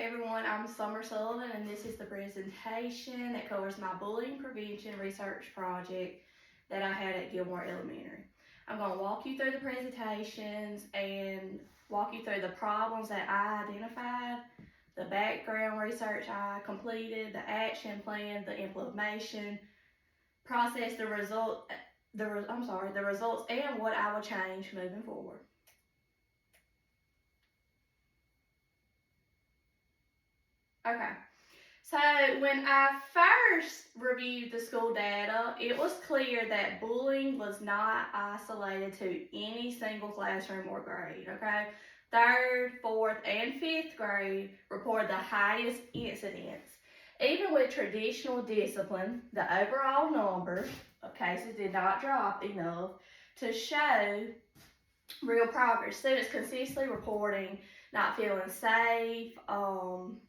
everyone, I'm Summer Sullivan and this is the presentation that covers my bullying prevention research project that I had at Gilmore Elementary. I'm going to walk you through the presentations and walk you through the problems that I identified, the background research I completed, the action plan, the implementation process, the results, and what I will change moving forward. Okay. So when I first reviewed the school data, it was clear that bullying was not isolated to any single classroom or grade, okay? Third, fourth, and fifth grade reported the highest incidence. Even with traditional discipline, the overall number of cases did not drop enough to show real progress. Students consistently reporting not feeling safe,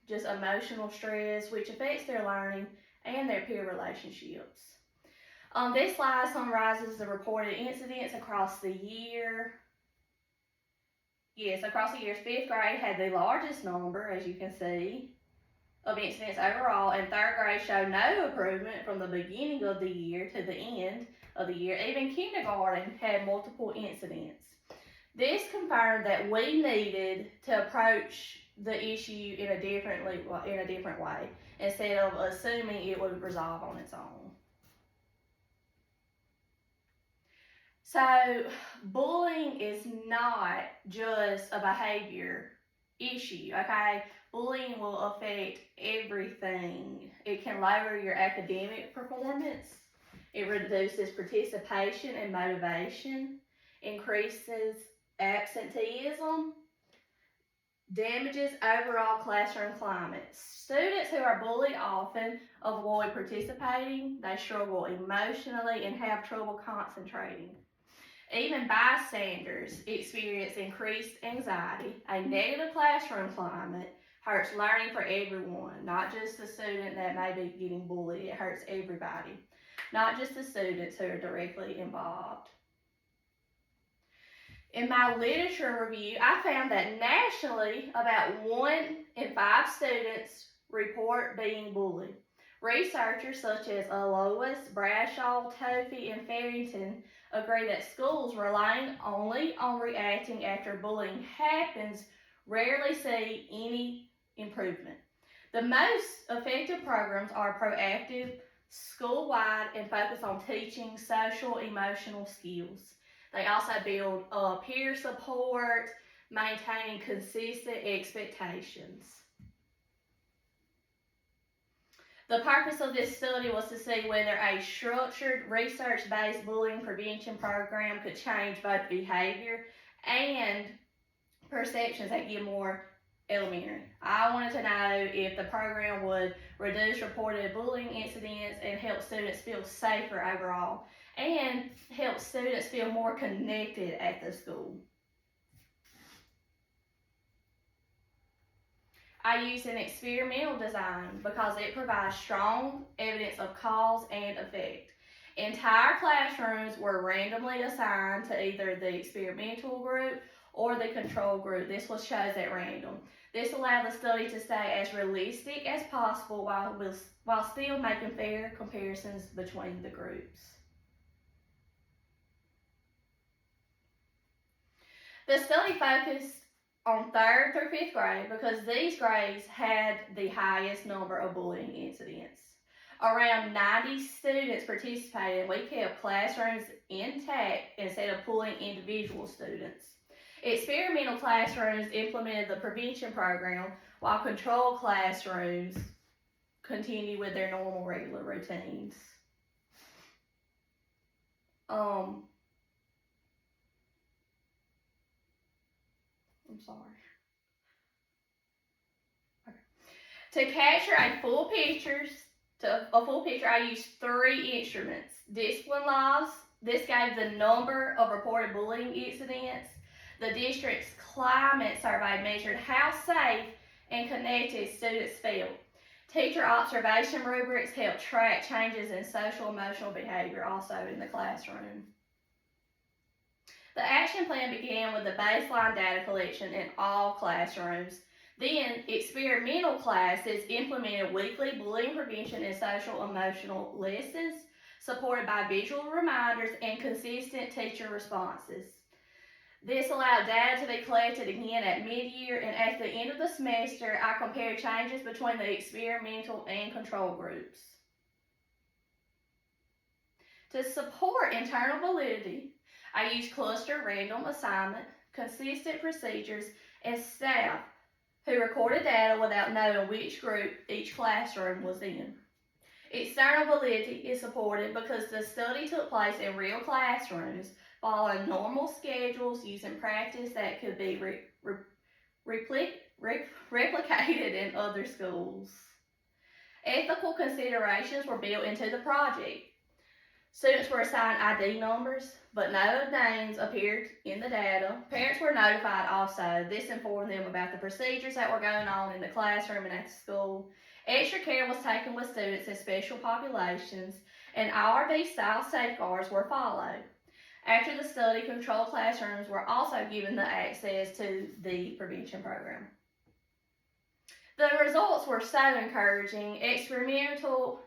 just emotional stress, which affects their learning and their peer relationships. This slide summarizes the reported incidents across the year. Yes, across the years, fifth grade had the largest number, as you can see, of incidents overall, and third grade showed no improvement from the beginning of the year to the end of the year. Even kindergarten had multiple incidents. This confirmed that we needed to approach the issue in a different way instead of assuming it would resolve on its own. So bullying is not just a behavior issue, okay? Bullying will affect everything. It can lower your academic performance. It reduces participation and motivation, increases absenteeism, damages overall classroom climate. Students who are bullied often avoid participating, they struggle emotionally, and have trouble concentrating. Even bystanders experience increased anxiety. A negative classroom climate hurts learning for everyone, not just the student that may be getting bullied. It hurts everybody, not just the students who are directly involved. In my literature review, I found that nationally, about 1 in 5 students report being bullied. Researchers such as Alois, Bradshaw, Toffe, and Farrington agree that schools relying only on reacting after bullying happens rarely see any improvement. The most effective programs are proactive, school-wide, and focus on teaching social emotional skills. They also build peer support, maintaining consistent expectations. The purpose of this study was to see whether a structured, research-based bullying prevention program could change both behavior and perceptions at Gilmore Elementary. I wanted to know if the program would reduce reported bullying incidents and help students feel safer overall, and help students feel more connected at the school. I used an experimental design because it provides strong evidence of cause and effect. Entire classrooms were randomly assigned to either the experimental group or the control group. This was chosen at random. This allowed the study to stay as realistic as possible while still making fair comparisons between the groups. The study focused on 3rd through 5th grade because these grades had the highest number of bullying incidents. Around 90 students participated, and we kept classrooms intact instead of pulling individual students. Experimental classrooms implemented the prevention program, while control classrooms continued with their normal regular routines. I'm sorry. Okay. To capture a full picture, I used 3 instruments. Discipline logs. This gave the number of reported bullying incidents. The district's climate survey measured how safe and connected students felt. Teacher observation rubrics helped track changes in social emotional behavior also in the classroom. The action plan began with the baseline data collection in all classrooms. Then, experimental classes implemented weekly bullying prevention and social emotional lessons, supported by visual reminders and consistent teacher responses. This allowed data to be collected again at mid-year, and at the end of the semester, I compared changes between the experimental and control groups. To support internal validity, I used cluster random assignment, consistent procedures, and staff who recorded data without knowing which group each classroom was in. External validity is supported because the study took place in real classrooms, following normal schedules using practice that could be replicated in other schools. Ethical considerations were built into the project. Students were assigned ID numbers, but no names appeared in the data. Parents were notified also. This informed them about the procedures that were going on in the classroom and at the school. Extra care was taken with students in special populations, and IRB-style safeguards were followed. After the study, controlled classrooms were also given the access to the prevention program. The results were so encouraging. Experimental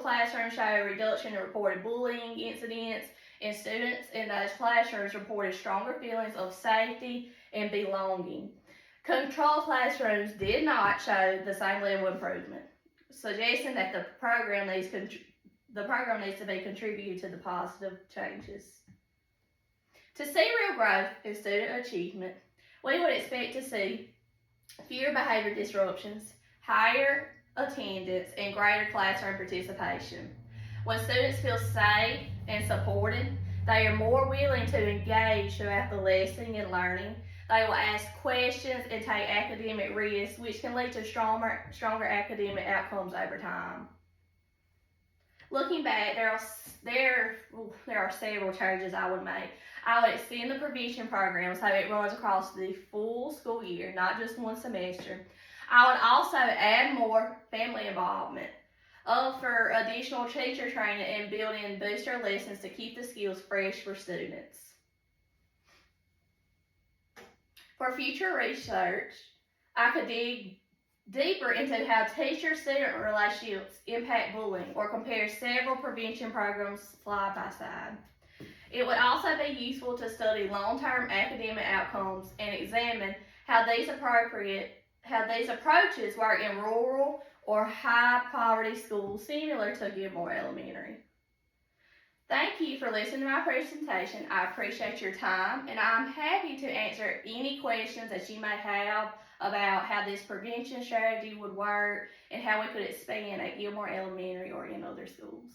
classrooms showed a reduction in reported bullying incidents, and students in those classrooms reported stronger feelings of safety and belonging. Control classrooms did not show the same level of improvement, suggesting that the program needs to be contributed to the positive changes. To see real growth in student achievement, we would expect to see fewer behavior disruptions, higher attendance, and greater classroom participation. When students feel safe and supported, they are more willing to engage throughout the lesson and learning. They will ask questions and take academic risks, which can lead to stronger academic outcomes over time. Looking back, there are several changes I would make. I would extend the prevention program so it runs across the full school year, not just one semester. I would also add more family involvement, offer additional teacher training, and build in booster lessons to keep the skills fresh for students. For future research, I could dig deeper into how teacher-student relationships impact bullying, or compare several prevention programs side by side. It would also be useful to study long-term academic outcomes and examine how these approaches work in rural or high-poverty schools similar to Gilmore Elementary. Thank you for listening to my presentation. I appreciate your time, and I'm happy to answer any questions that you may have about how this prevention strategy would work and how we could expand at Gilmore Elementary or in other schools.